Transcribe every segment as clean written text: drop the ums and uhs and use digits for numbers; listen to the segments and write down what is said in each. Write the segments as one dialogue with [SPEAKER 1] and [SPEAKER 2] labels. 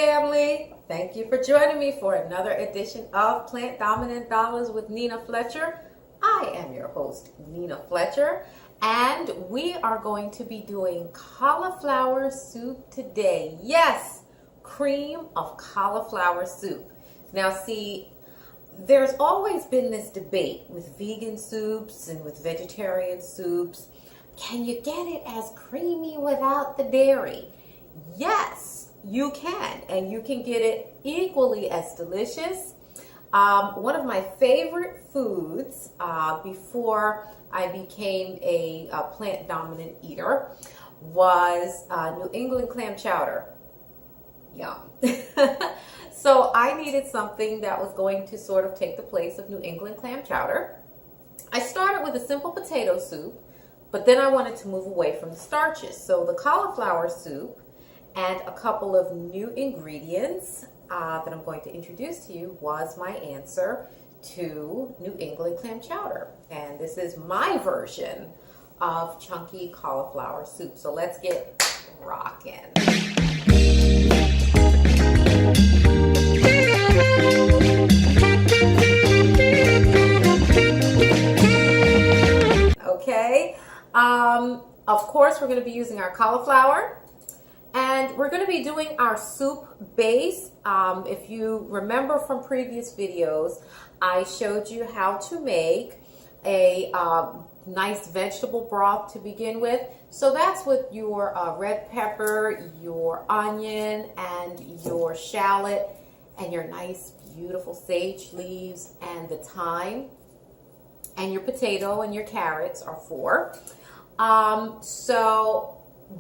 [SPEAKER 1] family. Thank you for joining me for another edition of Plant Dominant Dollars with Nina Fletcher. I am your host, Nina Fletcher, and we are going to be doing cauliflower soup today. Yes, cream of cauliflower soup. Now see, there's always been this debate with vegan soups and with vegetarian soups. Can you get it as creamy without the dairy? Yes, you can, and you can get it equally as delicious. One of my favorite foods before I became a plant dominant eater was New England clam chowder. Yum. So I needed something that was going to sort of take the place of New England clam chowder. I started with a simple potato soup, but then I wanted to move away from the starches. So the cauliflower soup and a couple of new ingredients that I'm going to introduce to you was my answer to New England clam chowder. And this is my version of chunky cauliflower soup. So let's get rocking. Okay, of course we're going to be using our cauliflower, and we're going to be doing our soup base. If you remember from previous videos, I showed you how to make a nice vegetable broth to begin with. So that's with your red pepper, your onion, and your shallot, and your nice beautiful sage leaves, and the thyme, and your potato and your carrots are for. So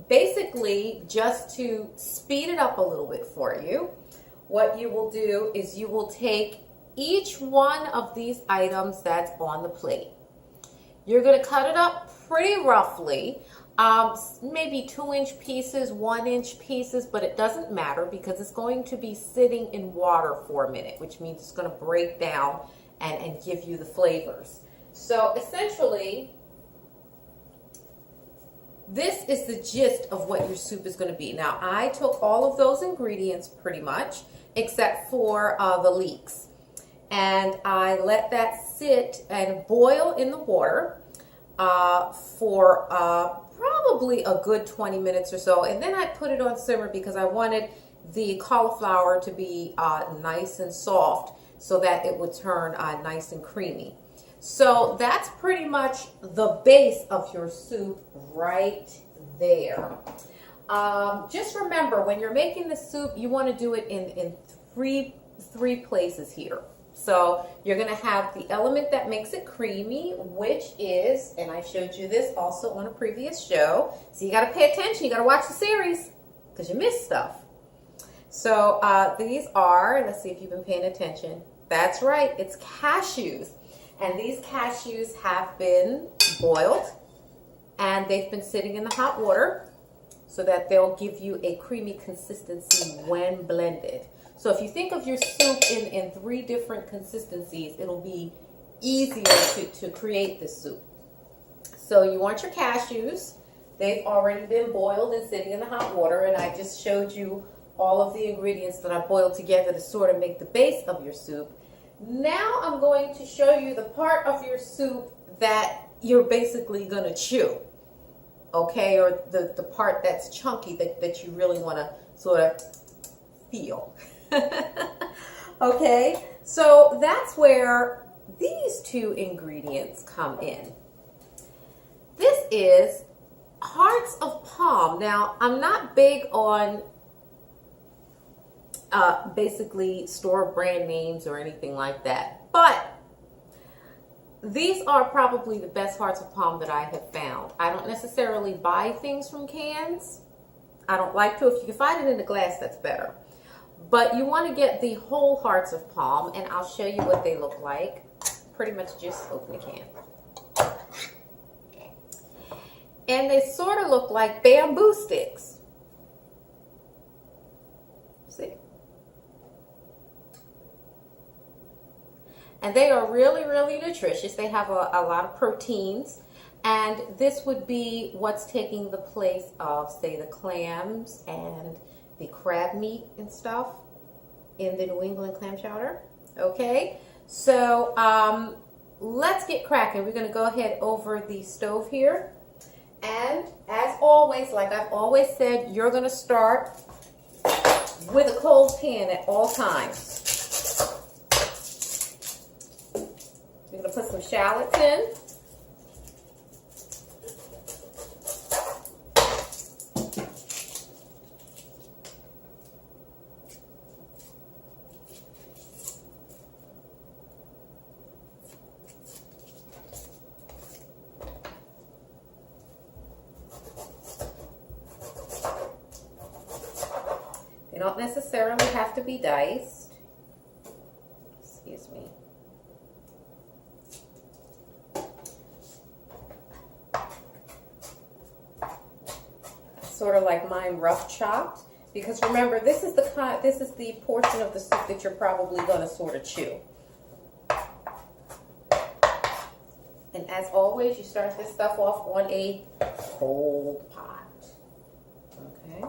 [SPEAKER 1] basically, just to speed it up a little bit for you, what you will do is you will take each one of these items that's on the plate. You're going to cut it up pretty roughly, maybe 2-inch pieces, 1-inch pieces, but it doesn't matter because it's going to be sitting in water for a minute, which means it's going to break down and give you the flavors. So essentially, this is the gist of what your soup is going to be. Now, I took all of those ingredients pretty much, except for the leeks. And I let that sit and boil in the water for probably a good 20 minutes or so. And then I put it on simmer because I wanted the cauliflower to be nice and soft so that it would turn nice and creamy. So that's pretty much the base of your soup right there. Just remember, when you're making the soup, you want to do it in three places here. So you're going to have the element that makes it creamy, which is, and I showed you this also on a previous show, so you got to pay attention. You got to watch the series because you missed stuff. So these are, let's see if you've been paying attention. That's right, it's cashews. And these cashews have been boiled and they've been sitting in the hot water so that they'll give you a creamy consistency when blended. So if you think of your soup in 3 different consistencies, it'll be easier to create this soup. So you want your cashews. They've already been boiled and sitting in the hot water, and I just showed you all of the ingredients that I boiled together to sort of make the base of your soup. Now I'm going to show you the part of your soup that you're basically going to chew, okay, or the part that's chunky that you really want to sort of feel. Okay, so that's where these 2 ingredients come in. This is hearts of palm. Now, I'm not big on basically store brand names or anything like that, but these are probably the best hearts of palm that I have found. I don't necessarily buy things from cans. I don't like to. If you can find it in the glass, that's better. But you want to get the whole hearts of palm, and I'll show you what they look like. Pretty much just open the can. And they sort of look like bamboo sticks. See? And they are really, really nutritious. They have a lot of proteins. And this would be what's taking the place of, say, the clams and the crab meat and stuff in the New England clam chowder. Okay, so let's get cracking. We're going to go ahead over the stove here. And as always, like I've always said, you're going to start with a cold pan at all times. We're going to put some shallots in. They don't necessarily have to be diced. Excuse me. Sort of like mine rough chopped, because remember, this is the portion of the soup that you're probably going to sort of chew. And as always, you start this stuff off on a cold pot. Okay.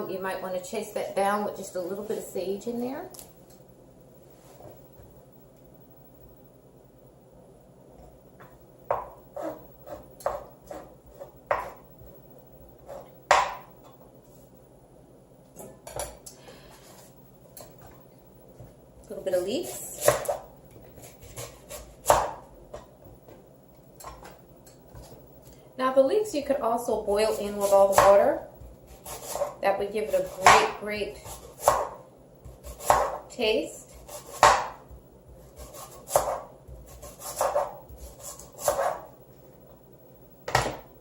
[SPEAKER 1] You might want to chase that down with just a little bit of sage in there. A little bit of leeks. Now the leeks you could also boil in with all the water. That would give it a great, great taste.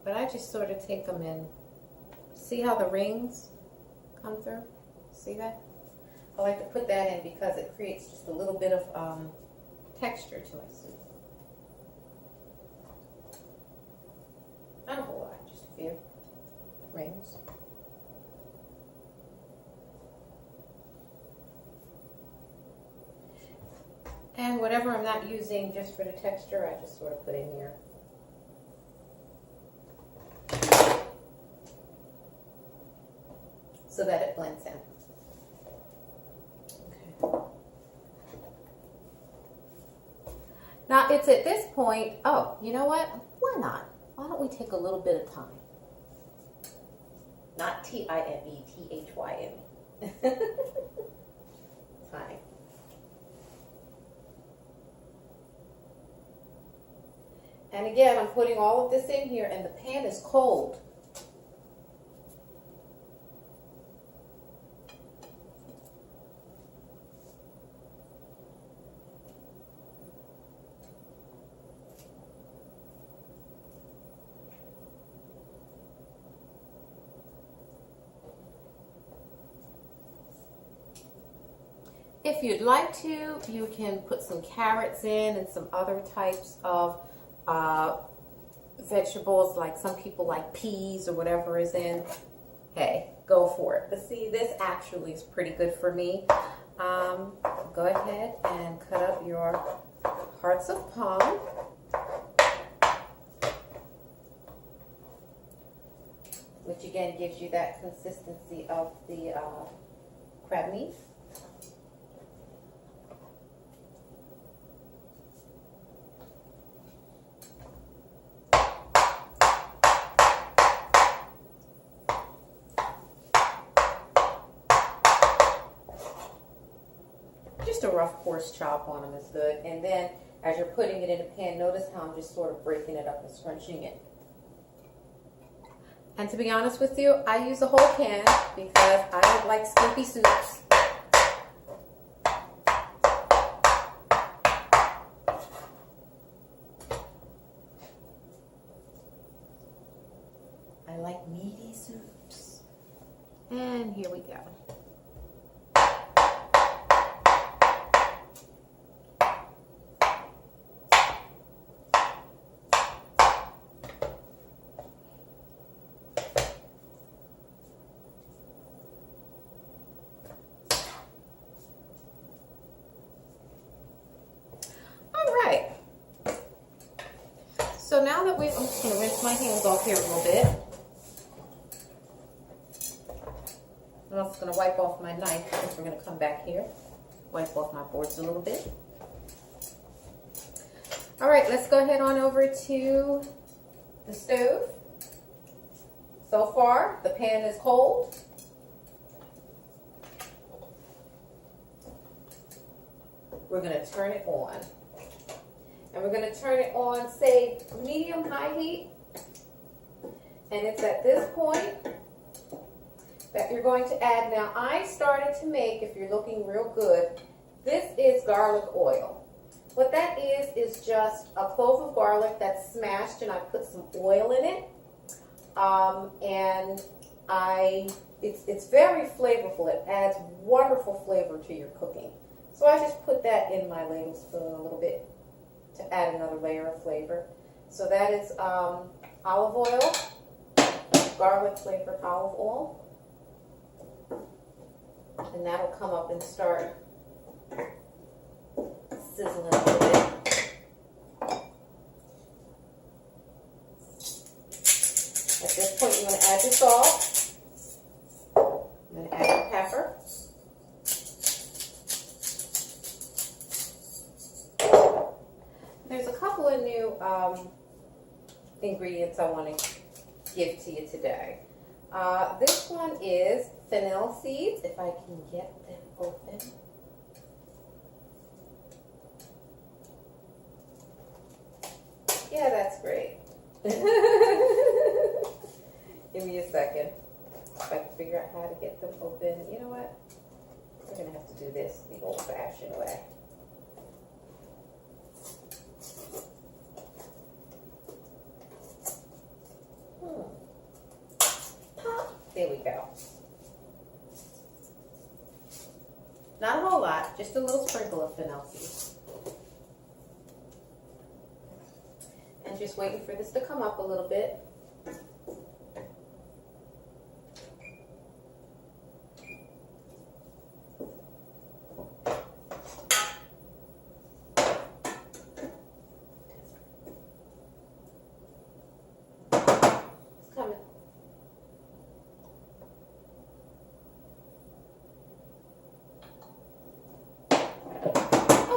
[SPEAKER 1] But I just sort of take them in. See how the rings come through? See that? I like to put that in because it creates just a little bit of texture to my soup. Not a whole lot, just a few rings. And whatever I'm not using just for the texture, I just sort of put in here. So that it blends in. Okay. Now it's at this point, oh, you know what? Why not? Why don't we take a little bit of thyme? Not T-I-M-E, T-H-Y-M-E. Thyme. And again, I'm putting all of this in here, and the pan is cold. If you'd like to, you can put some carrots in and some other types of vegetables, like some people like peas or whatever is in. Hey, go for it. But see, this actually is pretty good for me. Go ahead and cut up your hearts of palm. Which again gives you that consistency of the crab meat. Just a rough coarse chop on them is good. And then as you're putting it in the pan, notice how I'm just sort of breaking it up and scrunching it. And to be honest with you, I use a whole can because I don't like skimpy soups. I like meaty soups. And here we go. go. So now that I'm just going to rinse my hands off here a little bit. I'm also going to wipe off my knife because we're going to come back here. Wipe off my boards a little bit. All right, let's go ahead on over to the stove. So far, the pan is cold. We're going to turn it on. And we're going to turn it on, say, medium-high heat. And it's at this point that you're going to add. Now, I started to make, if you're looking real good, this is garlic oil. What that is just a clove of garlic that's smashed, and I put some oil in it. It's very flavorful. It adds wonderful flavor to your cooking. So I just put that in my ladle spoon a little bit to add another layer of flavor. So that is olive oil, garlic flavored olive oil. And that'll come up and start sizzling a little bit. At this point, you're going to add your salt. I'm going to add your pepper. There's a couple of new ingredients I want to give to you today. This one is Fennel Seeds, if I can get them open. Yeah, that's great. Give me a second. If I can figure out how to get them open. You know what? We're going to have to do this the old-fashioned way. There we go. Not a whole lot, just a little sprinkle of Fennel Seeds. And just waiting for this to come up a little bit.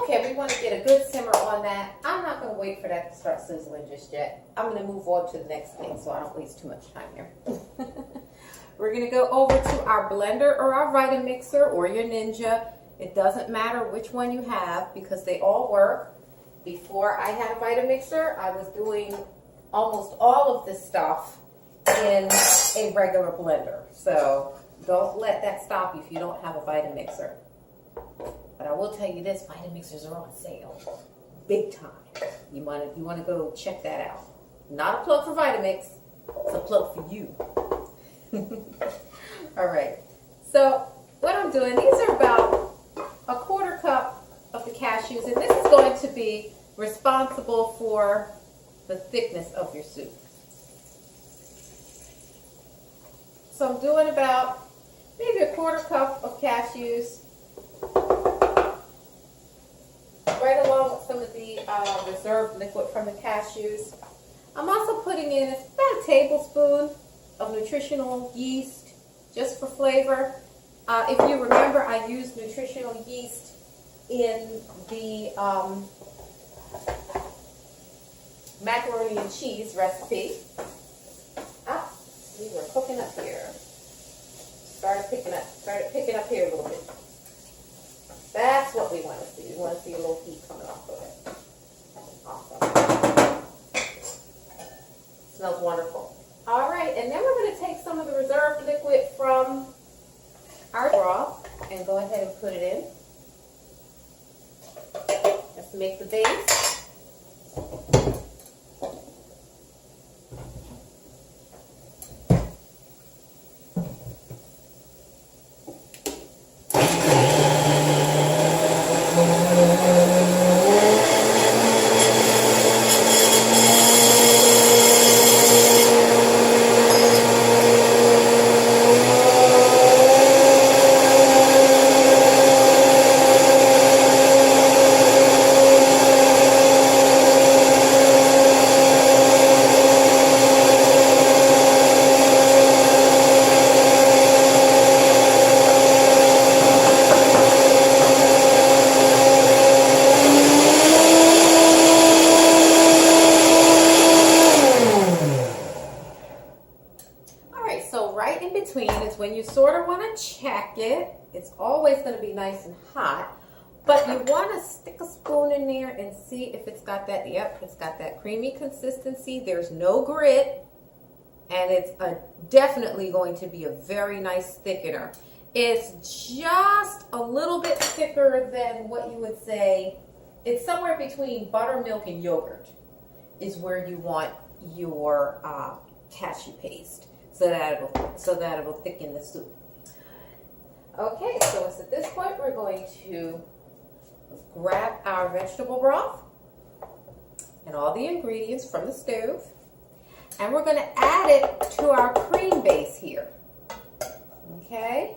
[SPEAKER 1] Okay, we want to get a good simmer on that. I'm not going to wait for that to start sizzling just yet. I'm going to move on to the next thing so I don't waste too much time here. We're going to go over to our blender or our Vitamixer or your Ninja. It doesn't matter which one you have because they all work. Before I had a Vitamixer, I was doing almost all of this stuff in a regular blender. So don't let that stop you if you don't have a Vitamixer. But I will tell you this, Vitamixers are on sale. Big time. You want to go check that out. Not a plug for Vitamix, it's a plug for you. All right. So what I'm doing, these are about a quarter cup of the cashews, and this is going to be responsible for the thickness of your soup. So I'm doing about maybe a quarter cup of cashews, right along with some of the reserved liquid from the cashews. I'm also putting in about a tablespoon of nutritional yeast just for flavor. If you remember, I used nutritional yeast in the macaroni and cheese recipe. We were cooking up here. Started picking up here a little bit. That's what we want to see. We want to see a little heat coming off of it. Awesome. Smells wonderful. All right, and then we're going to take some of the reserved liquid from our broth and go ahead and put it in. Just to make the base. when you sort of want to check it. It's always going to be nice and hot, but you want to stick a spoon in there and see if it's got that. Yep, it's got that creamy consistency. There's no grit, and it's definitely going to be a very nice thickener. It's just a little bit thicker than what you would say. It's somewhere between buttermilk and yogurt is where you want your cashew paste, so that it will thicken the soup. Okay, so it's at this point we're going to grab our vegetable broth and all the ingredients from the stove, and we're going to add it to our cream base here. Okay?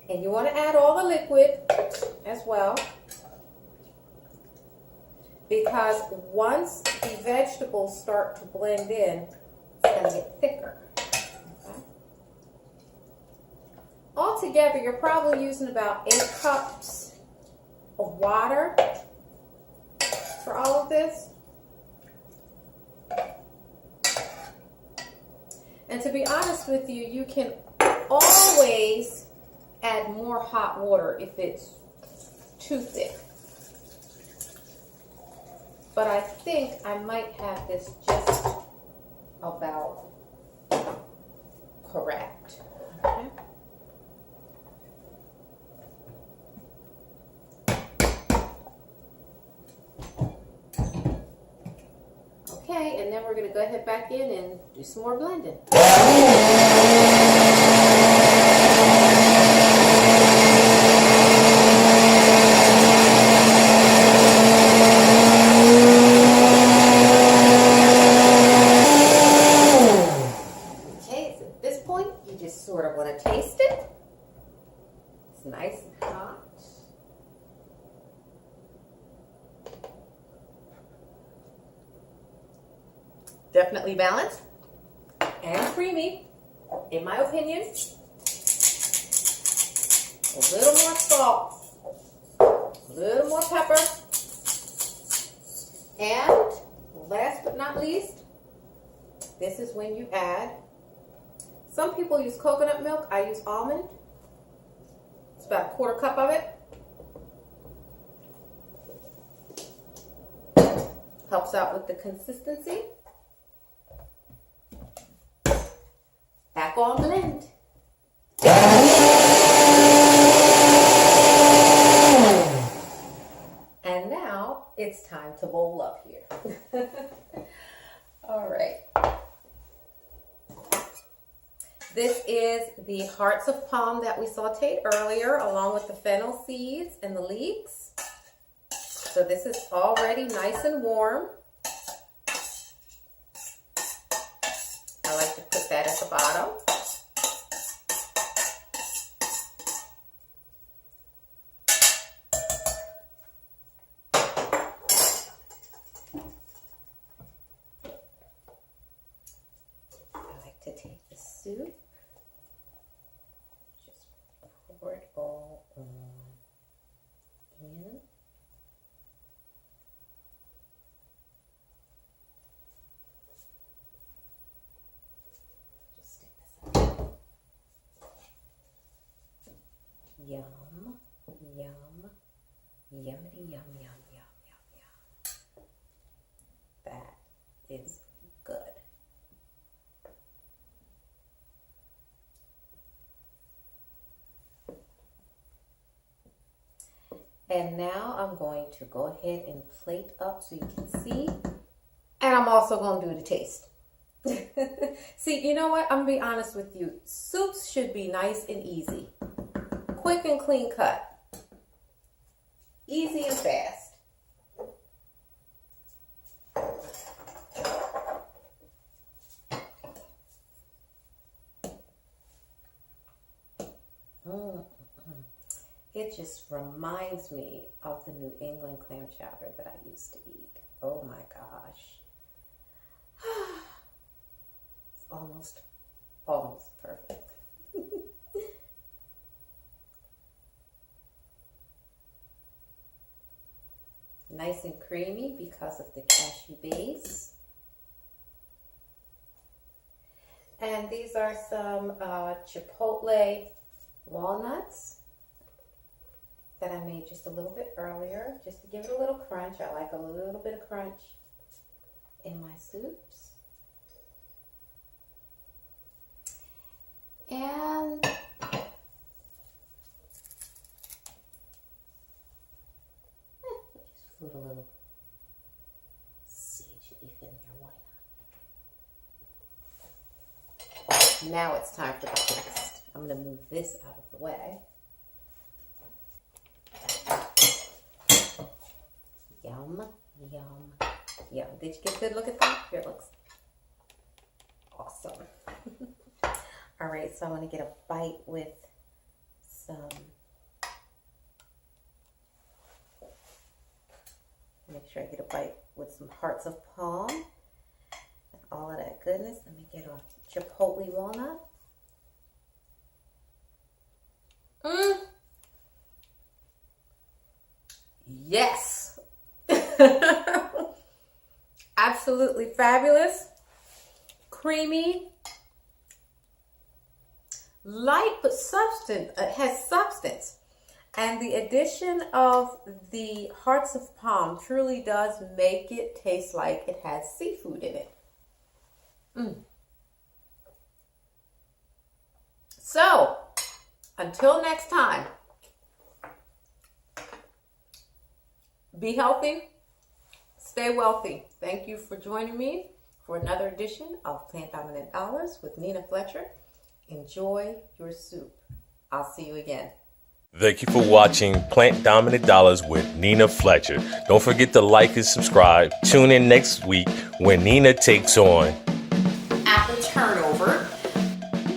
[SPEAKER 1] And you want to add all the liquid as well, because once the vegetables start to blend in, it's going to get thicker. Okay? Altogether, you're probably using about 8 cups of water for all of this. And to be honest with you, you can always add more hot water if it's too thick. But I think I might have this just about correct. Okay. Okay, and then we're going to go ahead back in and do some more blending. Okay, so at this point, you just sort of want to taste it. It's nice and hot. Definitely balanced and creamy, in my opinion. A little more salt, a little more pepper, and last but not least, this is when you add, some people use coconut milk, I use almond. It's about 1/4 cup of it. Helps out with the consistency. Back on blend. And now it's time to bowl up here. All right. This is the hearts of palm that we sauteed earlier, along with the fennel seeds and the leeks. So this is already nice and warm. I like to put that at the bottom. I like to take the soup, just pour it all on in. Yum, yum, yummity, yum, yum, yum, yum, yum. That is good. And now I'm going to go ahead and plate up so you can see. And I'm also going to do the taste. See, you know what? I'm going to be honest with you. Soups should be nice and easy. Quick and clean cut. Easy and fast. It just reminds me of the New England clam chowder that I used to eat. Oh my gosh. It's almost perfect. Nice and creamy because of the cashew base. these are some chipotle walnuts that I made just a little bit earlier, just to give it a little crunch. I like a little bit of crunch in my soups. And just put a little sage leaf in there, why not? Now it's time for the next. I'm going to move this out of the way. Yum, yum, yum. Did you get a good look at that? Here, it looks awesome. All right, so I'm going to get a bite with some, make sure I get a bite with some hearts of palm and all of that goodness. Let me get a chipotle walnut. Yes. Absolutely fabulous. Creamy. Light but substance, has substance. And the addition of the hearts of palm truly does make it taste like it has seafood in it. So, until next time, be healthy, stay wealthy. Thank you for joining me for another edition of Plant Dominant Dollars with Nina Fletcher. Enjoy your soup. I'll see you again.
[SPEAKER 2] Thank you for watching Plant Dominant Dollars with Nina Fletcher. Don't forget to like and subscribe. Tune in next week when Nina takes on
[SPEAKER 1] Apple turnover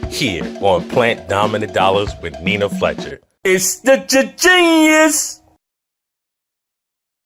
[SPEAKER 2] here on Plant Dominant Dollars with Nina Fletcher. It's the genius!